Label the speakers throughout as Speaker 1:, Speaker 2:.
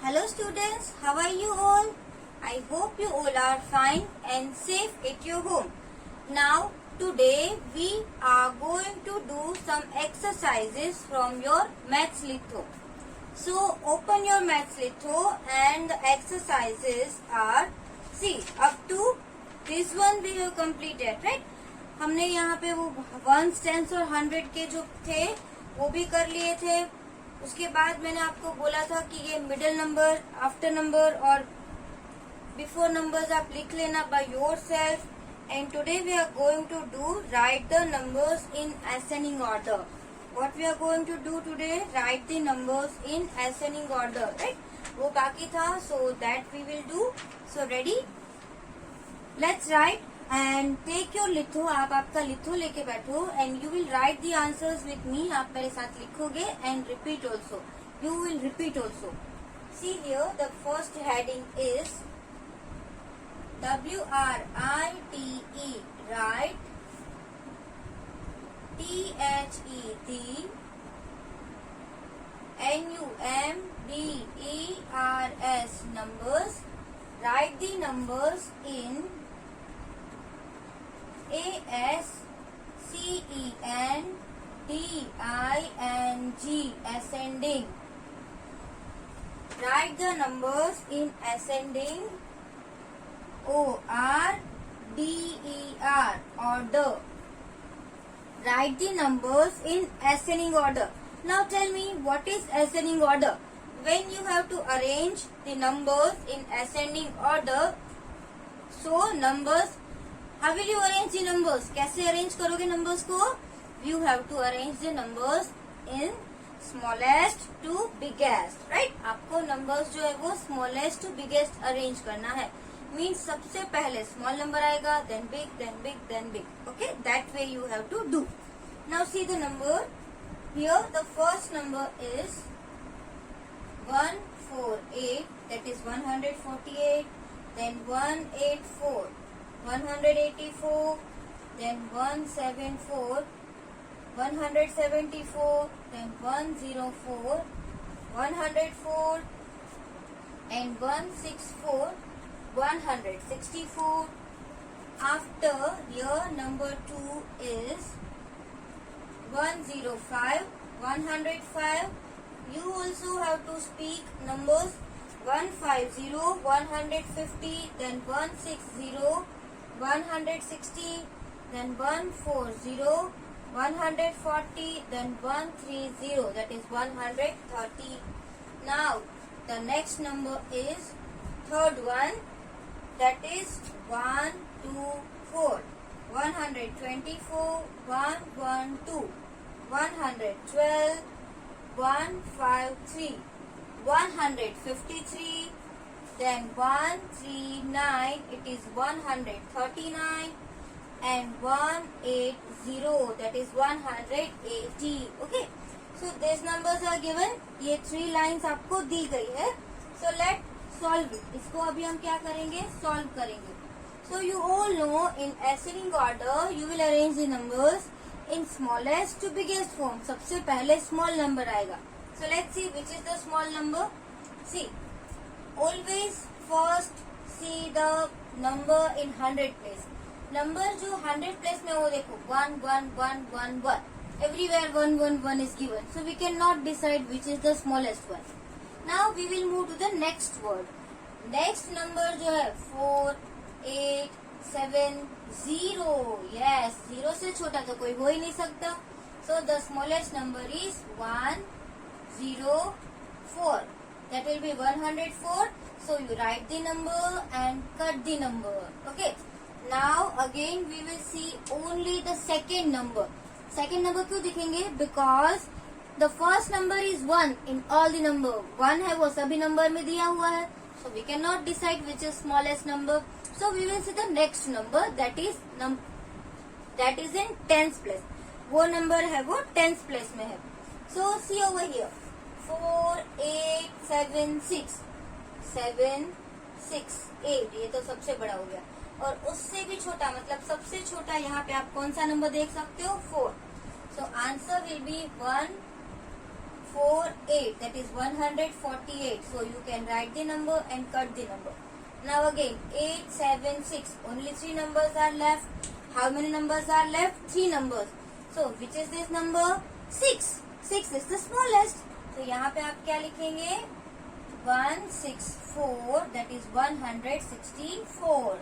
Speaker 1: Hello students, how are you all? I hope you all are fine and safe at your home. Now today we are going to do some exercises from your maths litho. So open your maths litho and the exercises are, see, up to this one we have completed, right? हमने यहाँ पे वो once, tense और 100 के जो थे वो भी कर लिए थे. उसके बाद मैंने आपको बोला था कि ये मिडिल नंबर, आफ्टर नंबर और बिफोर नंबर्स आप लिख लेना by yourself. And today we are going to do write the numbers in ascending order. What we are going to do today, write the numbers in ascending order, right? वो बाकी था, so that we will do. So ready, let's write and take your litho. आप आपका litho लेके बैठो and you will write the answers with me. आप मेरे साथ लिखोगे and repeat also. You will repeat also. See here the first heading is WRITE, right. THET, NUMBERS, numbers. Write the numbers in ASCENDING, ascending. Write the numbers in ascending. ORDER, order. Write the numbers in ascending order. Now tell me, what is ascending order? When you have to arrange the numbers in ascending order, so numbers, how will you arrange the numbers? कैसे arrange करोगे numbers को? You have to arrange the numbers in smallest to biggest, right? आपको numbers जो है वो smallest to biggest arrange करना है. Means सबसे पहले small number आएगा, then big, then big, then big. Okay, that way you have to do. Now see the number. Here the first number is 148, that is 148. Then 184, 184. Then 174, 174. Then 104, 104. And 164, 164. After here number 2 is 105, 105. You also have to speak numbers 150, 150, then 160, 160, then 140, 140, then 130, that is 130. Now the next number is third one, that is 124, 124, 112, 112, 153, 153, then 139, it is 139, and 180, that is 180. Okay, so these numbers are given. ये 3 lines आपको दी गई है. So let solve it. इसको अभी हम क्या करेंगे, solve करेंगे. So you all know in ascending order you will arrange the numbers in smallest to biggest form. सबसे पहले small number आएगा. So let's see which is the small number. See, always first see the number in 100 place. Number जो 100 place में वो देखो 1 1 1 1 1. Everywhere 1 1 1 is given. So we cannot decide which is the smallest one. Now we will move to the next word. Next number जो है 4 8 7 0. Yes, 0 से छोटा तो कोई हो ही नहीं सकता. So the smallest number is 104. That will be 104. So you write the number and cut the number. Okay. Now again we will see only the second number. Second number क्यों दिखेंगे? Because the first number is 1 in all the number. 1 है वो सभी number में दिया हुआ है. So we cannot decide which is smallest number. So we will see the next number, that is in tens place. वो number है वो tens place में है. So see over here, 4 8 7 6 7 6 8. ये तो सबसे बड़ा हो गया. और उससे भी छोटा, मतलब सबसे छोटा यहाँ पे आप कौन सा नंबर देख सकते हो, 4. So answer will be 1 48, that is 148. So you can write the number and cut the number. Now again 8, 7, 6. Only 3 numbers are left. How many numbers are left? 3 numbers. So which is this number? 6. 6 is the smallest. तो यहाँ पे आप क्या लिखेंगे? 164, that is 164.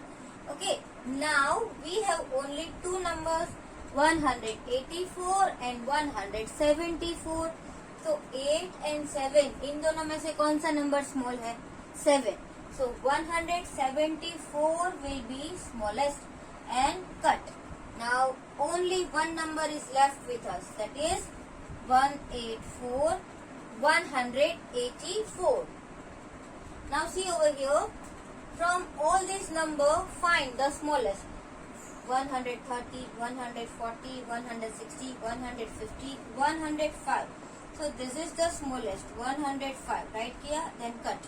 Speaker 1: Okay. Now we have only 2 numbers, 184 and 174. So 8 and 7, इन दोनों में से कौन सा नंबर स्मॉल है? 7. So 174 will be smallest and cut. Now only one number is left with us, that is 184, 184. Now see over here, from all these numbers find the smallest. 130, 140, 160, 150, 105. So this is the smallest, 105. Write here, then cut.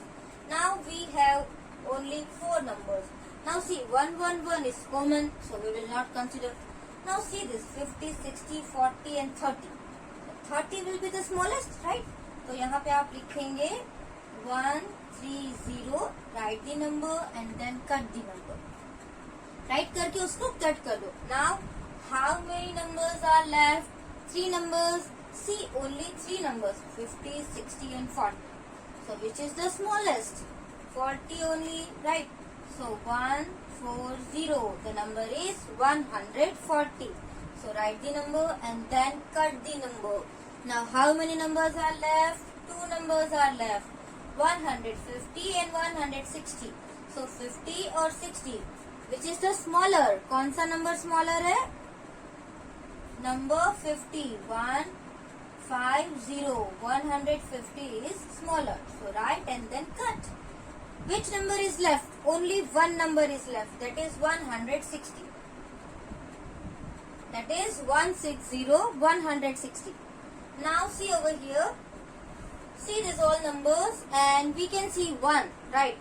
Speaker 1: Now we have only 4 numbers. Now see, 111 is common, so we will not consider. Now see this, 50, 60, 40 and 30. 30 will be the smallest, right? तो यहाँ पे आप लिखेंगे 130, write the number and then cut the number. Write करके उसको cut कर दो. Now how many numbers are left? 3 numbers. See, only 3 numbers, 50, 60 and 40. So which is the smallest? 40 only, right? So 140. The number is 140. So write the number and then cut the number. Now how many numbers are left? 2 numbers are left. 150 and 160. So 50 or 60. Which is the smaller? कौन सा number smaller है? Number 50. 150 is smaller. So write and then cut. Which number is left? Only one number is left. That is 160. That is 160, 160. Now see over here. See these all numbers and we can see 1, right?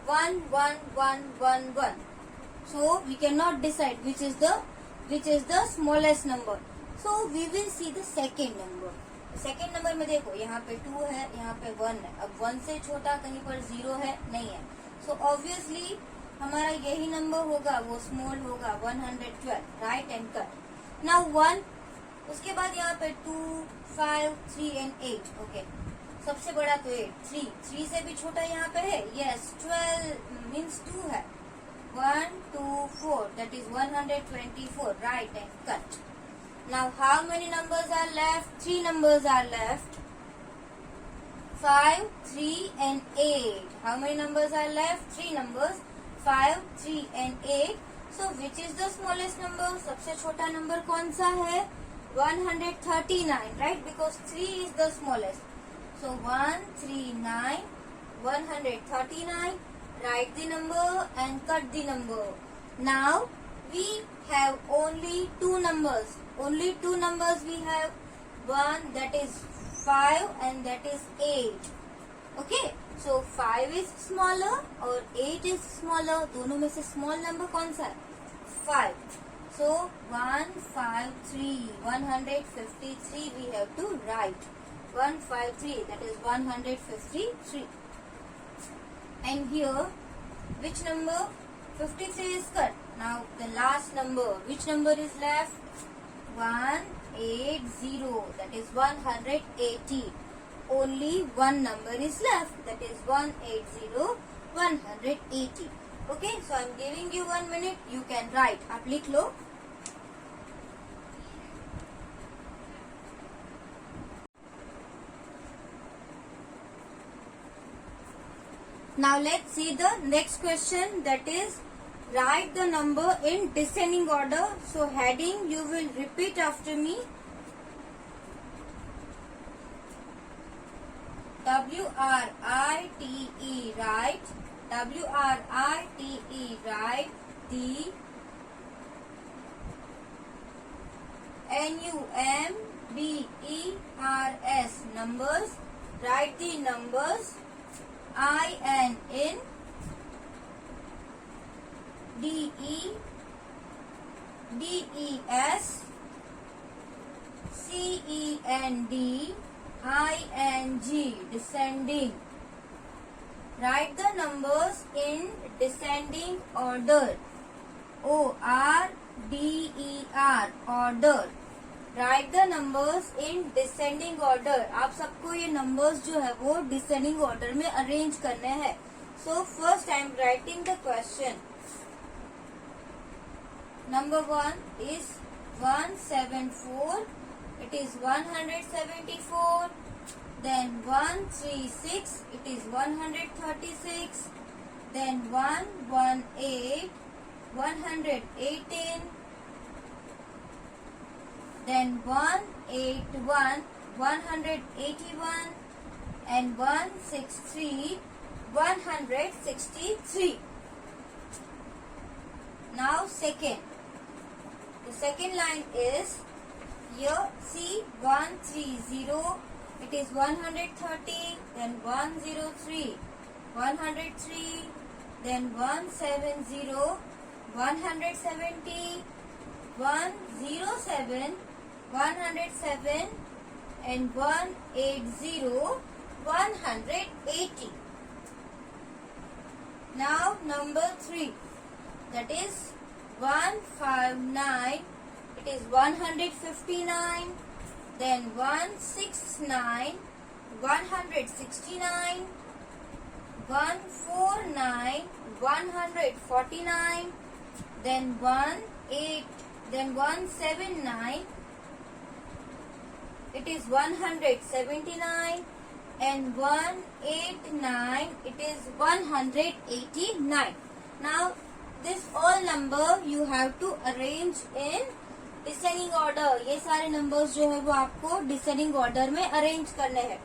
Speaker 1: 1, 1, 1, 1, 1. So we cannot decide which is the smallest number. So we will see the second number. Second number में देखो यहाँ पे 2 है, यहाँ पे 1 है. अब 1 से छोटा कहीं पर 0 है, नहीं है. सो ऑब्वियसली हमारा यही नंबर होगा, वो स्मॉल होगा, 112. Right and cut. नाउ 1, उसके बाद यहाँ पे 2, 5, 3 एंड 8. ओके, सबसे बड़ा तो 8. 3 से भी छोटा यहाँ पे है. यस, 12 मीन्स 2 है. 1, 2, 4, that is 124. Right and cut. Now how many numbers are left? 3 numbers are left. 5, 3 and 8. How many numbers are left? 3 numbers. 5, 3 and 8. So which is the smallest number? सबसे छोटा number कौन सा है? 139, right? Because 3 is the smallest. So 139, 139. Write the number and cut the number. Now we have only 2 numbers. Only 2 numbers we have. One, that is 5 and that is 8. Okay. So 5 is smaller or 8 is smaller. दोनों में से small number कौन सा है? 5. So 153, 153 we have to write. 153, that is 153. And here, which number? 53 is cut. Now the last number. Which number is left? 180. That is 180. Only one number is left. That is 180, 180. Okay. So I am giving you 1 minute. You can write. आप लिख लो. Now let's see the next question, that is write the number in descending order. So heading you will repeat after me. WRITE, write. WRITE, write the NUMBERS, numbers. Write the numbers. INN DES CEND ing, descending. Write the numbers in descending order. ORDER, order. Write the numbers in descending order. आप सबको ये numbers जो है वो descending order में arrange करने हैं. So first I am writing the question. Number 1 is 174. It is 174. Then 136. It is 136. Then 118. 118. Then 181. 181. And 163. 163. Now second. The second line is here. See 130. It is 130. Then 103. 103. Then 170. 170. 107. 107. And 180. 180. Now number 3. That is 159. It is 159. Then 169. 169. 149. 149. Then 18. Then 179. It is 179. And 189. It is 189. Now this all number you have to arrange in descending order. ये सारे numbers जो है वो आपको descending order में arrange करने हैं.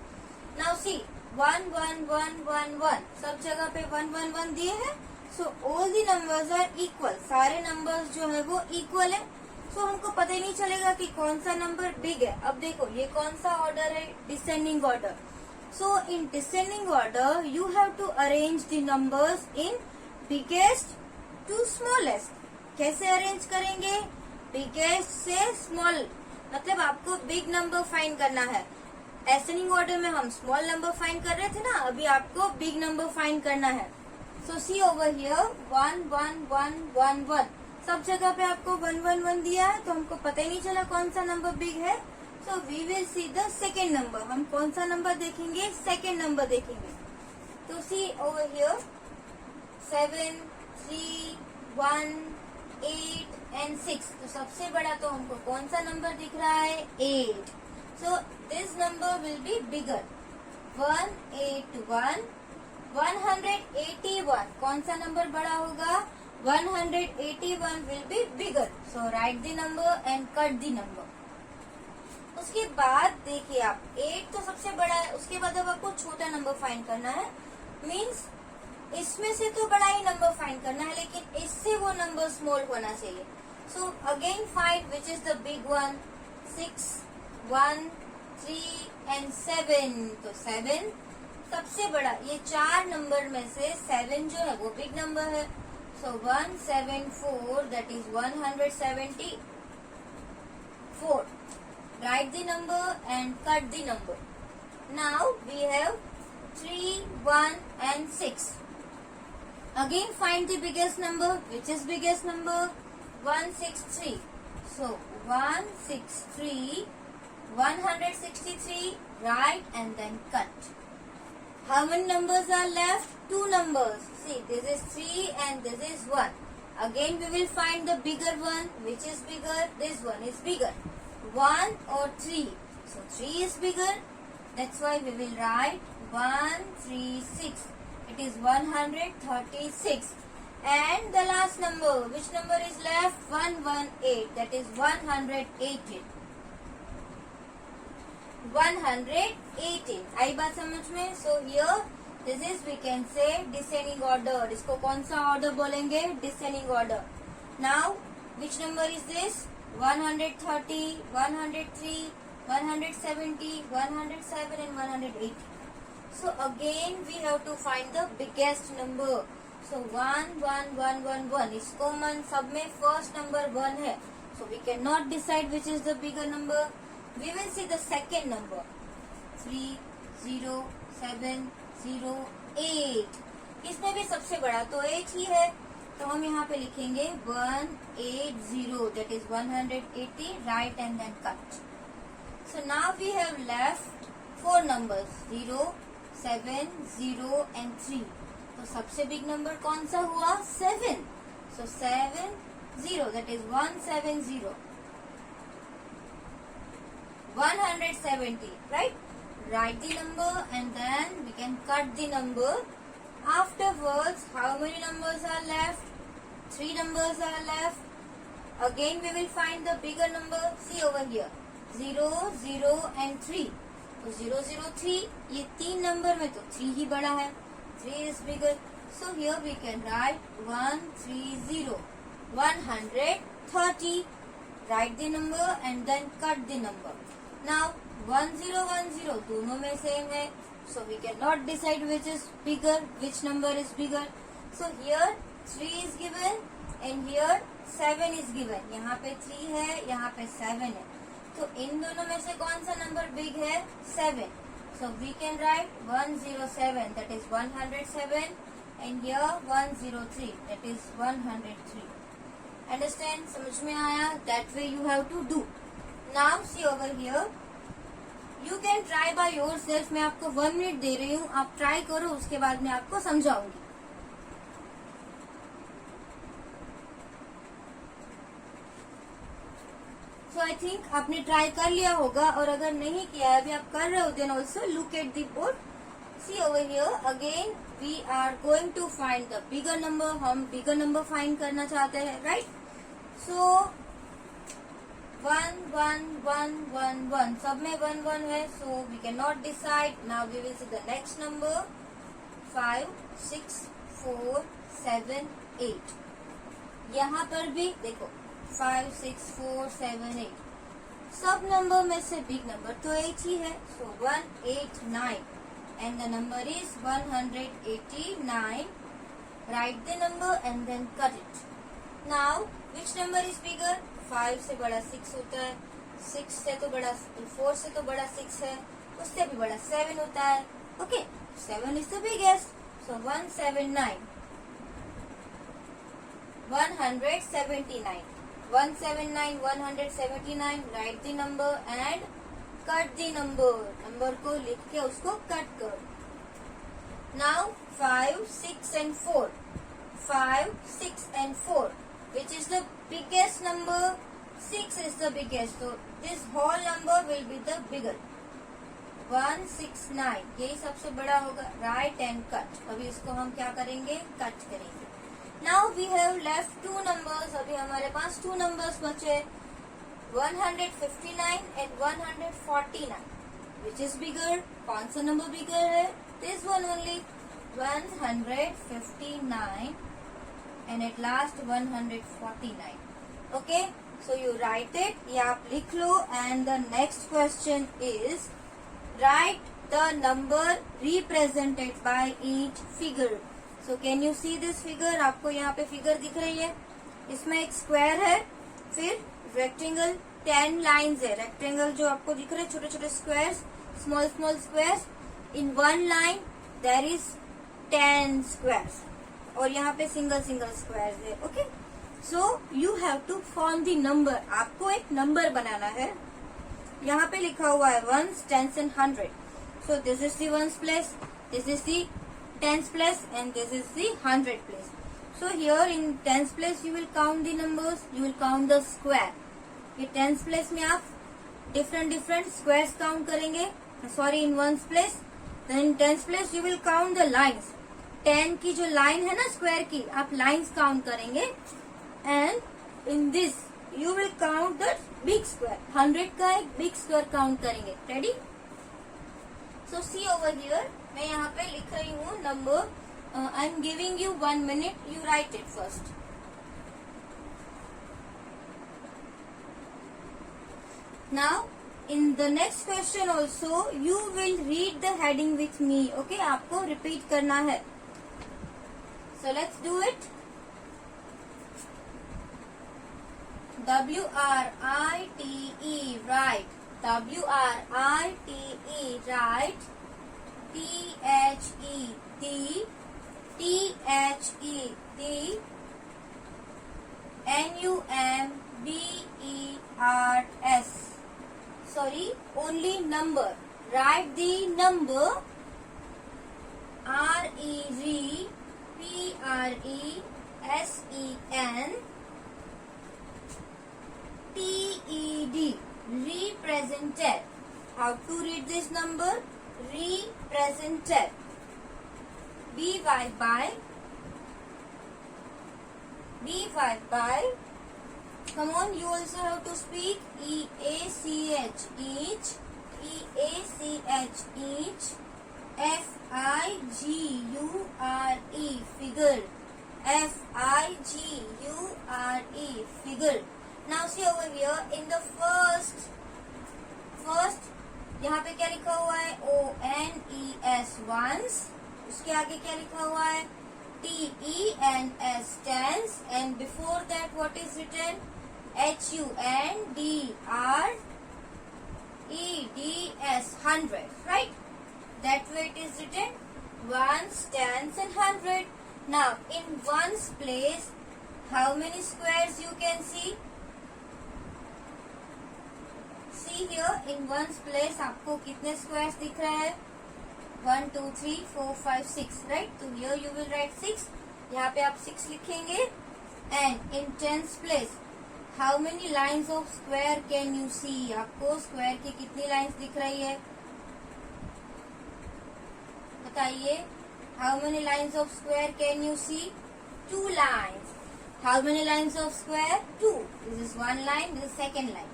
Speaker 1: Now see 1 1 1 1 1 सब जगह पे 1 1 1 दिए हैं. So all the numbers are equal. सारे numbers जो है वो equal है. So हमको पता ही नहीं चलेगा कि कौन सा number big है. अब देखो ये कौन सा order है, descending order. So in descending order you have to arrange the numbers in biggest to smallest. कैसे अरेंज करेंगे? बिगेस्ट से स्मॉल, मतलब आपको बिग नंबर फाइंड करना है. एसेंडिंग ऑर्डर में हम स्मॉल नंबर फाइंड कर रहे थे ना, अभी आपको बिग नंबर फाइंड करना है. सो सी ओवर हियर 1 1 1 1 1 सब जगह पे आपको 1 1 1 दिया है, तो हमको पता ही नहीं चला कौन सा नंबर बिग है. So we will see the second number. हम कौन सा नंबर देखेंगे? सेकेंड नंबर देखेंगे. तो सी ओवर हियर 7 3 1 8 and 6. तो सबसे बड़ा तो हमको कौन सा नंबर दिख रहा है? 8. So this number will be bigger. 181. 181 कौन सा नंबर बड़ा होगा? 181 will be bigger. So write the number and cut the number. उसके बाद देखिए आप 8 तो सबसे बड़ा है, उसके बाद अब आपको छोटा नंबर फाइंड करना है. मीन्स इसमें से तो बड़ा ही नंबर फाइंड करना है, लेकिन इससे वो नंबर स्मॉल होना चाहिए. So again find which is the big one. 6 1 3 and 7. तो 7 सबसे बड़ा. ये 4 नंबर में से 7 जो है वो बिग नंबर है. सो 174 that is 174. Write the number and cut the number. Now we have 3 1 and 6. Again find the biggest number. Which is biggest number? 163. So 163, 163. Write and then cut. How many numbers are left? 2 numbers. See, this is 3 and this is 1. Again we will find the bigger one. Which is bigger? This one is bigger. 1 or 3. So 3 is bigger. That's why we will write 136. It is 136. And the last number, which number is left? 118. That is 118. 118. आई बात समझ में? So here this is we can say descending order. इसको कौन सा order बोलेंगे? Descending order. Now which number is this? 130, 103, 170, 107 and 180. So again we have to find the biggest number. So 1 1 1 1 1 is common. सब में first number 1 है. So we cannot decide which is the bigger number. We will see the second number. 18078। इसमें भी सबसे बड़ा तो 8 ही है, तो हम यहाँ पे लिखेंगे 180, that is 180, right and then cut. So now we have left 4 numbers 0, 7, 0 and 3। तो सबसे बिग नंबर कौन सा हुआ? 7। So 7, 0, that is 170, 170, right? Write the number and then we can cut the number. Afterwards, how many numbers are left? 3 numbers are left. Again we will find the bigger number. See over here, 0, 0 and 3. तो 0, 0, 3, ये 3 number में तो 3 ही बड़ा है, 3 is bigger. So here we can write 130, 130. Write the number and then cut the number. Now 1010 दोनों में same है, so we cannot decide which is bigger, which number is bigger. So here 3 is given and here 7 is given. यहाँ पे 3 है, यहाँ पे 7 है, तो इन दोनों में से कौन सा नंबर बिग है? 7. So we can write 107, that is 107, and here 103, that is 103. Understand? समझ में आया? That way you have to do. Now see over here, you can try by yourself. मैं आपको 1 मिनट दे रही हूँ, आप ट्राई करो, उसके बाद मैं आपको समझाऊंगी. So I think आपने ट्राई कर लिया होगा, और अगर नहीं किया है, अभी आप कर रहे हो, then also look at the board. See over here, again we are going to find the bigger number. हम bigger number find करना चाहते हैं, right? So 1, 1, 1, 1, 1, सब में 1, 1 है, so we cannot decide. Now we will see the next number, 5, 6, 4, 7, 8. यहाँ पर भी देखो 5, 6, 4, 7, 8. सब नंबर में से बिग नंबर तो 8 ही है, so 189, and the number is 189. Write the number and then cut it. Now which number is bigger? 5 से बड़ा 6 होता है, 6 से तो बड़ा 4 से तो बड़ा 6 है, उससे भी बड़ा 7 होता है. Okay, 7 is the biggest, so 179, 179, 179, 179. Write the number and cut the number. Number को लिख के उसको कट करो. Now 5, 6 and 4. 5, 6 and 4. Which is the biggest number? 6 is the biggest. So this whole number will be the bigger. 169. यही सबसे बड़ा होगा. Write and cut. अभी इसको हम क्या करेंगे? कट करेंगे. Now we have left 2 numbers. अभी हमारे पास 2 numbers बचे. 159 and 149. Which is bigger? कौन सा number bigger है? This one only. 159. And at last 149. Okay, so you write it, ये आप लिख लो. And the next question is, write the number represented by each figure. So can you see this figure? आपको यहाँ पे figure दिख रही है, इसमें एक square है, फिर rectangle, 10 lines है. rectangle जो आपको दिख रहे हैं, छोटे छोटे squares, small small squares. In one line there is 10 squares. और यहाँ पे सिंगल सिंगल स्क्वायर्स है. Okay, so you have to form the number. आपको एक नंबर बनाना है. यहाँ पे लिखा हुआ है 1s, 10s and 100. So this is the 1s place, this is the 10s place, and this is the 100 place. So here in 10s place you will count the numbers, you will count the square. ये 10s place में आप different different squares count करेंगे. Sorry, in 1s place. Then 10s place you will count the lines. 10 की जो line है ना square की, आप लाइन्स काउंट करेंगे. And in this you will count the big square. 100 का एक बिग स्क्वायर काउंट करेंगे. Ready? So see over here, मैं यहाँ पे लिख रही हूँ number. I am giving you 1 minute. You write it first. Now in the next question also you will read the heading with me. Okay, आपको repeat करना है. So let's do it. WRITE, write. WRITE, write. THE, the. NUMBERS, sorry, only number. Write the number. REGPRESENTED, represented. How to read this number? Represented. BY by, come on, you also have to speak. EACH, each. FIGURE, figure. FIGURE, figure. Now see over here in the first यहाँ पे क्या लिखा हुआ है? ONES, once. उसके आगे क्या लिखा हुआ है? TENS, tens, and before that what is written? HUNDREDS, hundred, right? That way it is written. Ones, tens, and hundred. Now in ones place, how many squares you can see? See here in ones place आपको कितने squares दिख रहे हैं? 1, 2, 3, 4, 5, 6, right? So here you will write 6. यहाँ पे आप 6 लिखेंगे. And in tens place, how many lines of square can you see? आपको square की कितनी lines दिख रही है? बताइए. How many lines of square can you see? 2 lines. How many lines of square? 2. This is one line. This is second line.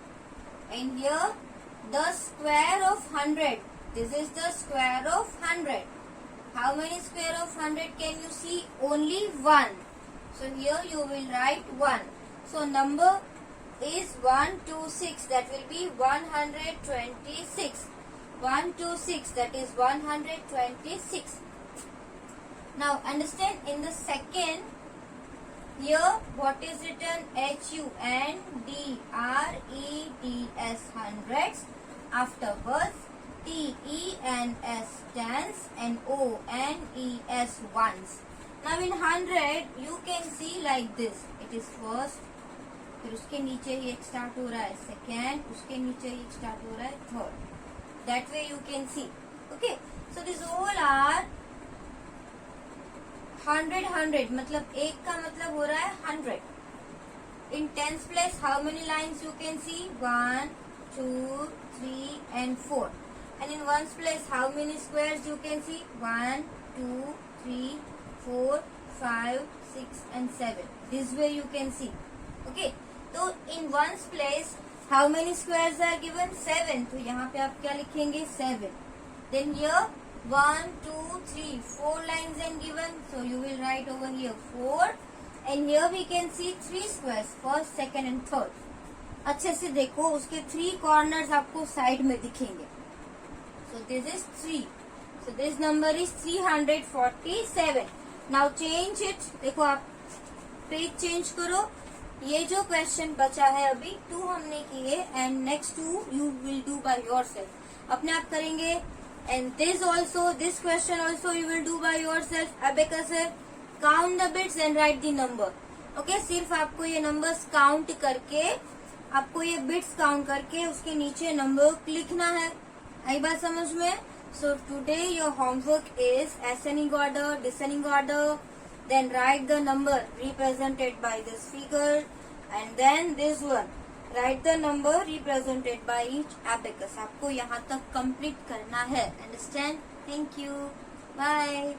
Speaker 1: And here the square of 100. This is the square of 100. How many square of 100 can you see? Only 1. So here you will write 1. So number is 126. That will be 126. 126. That is 126. Now understand in the second, here what is written? HUNDREDS, hundreds. Afterwards TENS, tens, and ONES, ones. Now in 100 you can see like this. It is first, फिर उसके नीचे ही एक start हो रहा है second, उसके नीचे ही एक स्टार्ट हो रहा है third. That way you can see. Okay, so this all are 100. मतलब एक का मतलब हो रहा है 100. In tens place, how many lines you can see? 1, 2, 3, and 4. And in ones place, how many squares you can see? 1, 2, 3, 4, 5, 6, and 7. This way you can see. Okay. So in ones place, how many squares are given? 7. तो यहाँ पे आप क्या लिखेंगे? 7. Then here 1, 2, 3, 4 lines and given. So you will write over here 4. And here we can see 3 squares, first, second, and third. अच्छे से देखो, उसके 3 corners आपको साइड में दिखेंगे. So this is 3. So this number is 347. Now change it. देखो आप page change करो. ये जो क्वेश्चन बचा है अभी 2 हमने किए, and next 2 you will do by yourself. अपने आप करेंगे. And this question also you will do by yourself. Abacus है. Count the bits and write the number. Okay, सिर्फ आपको ये numbers count करके, आपको ये bits count करके उसके नीचे number लिखना है. आई बात समझ में? So today your homework is ascending order, descending order, then write the number represented by this figure, and then this one. Write the number represented by each abacus. आपको यहाँ तक complete करना है. Understand? Thank you. Bye.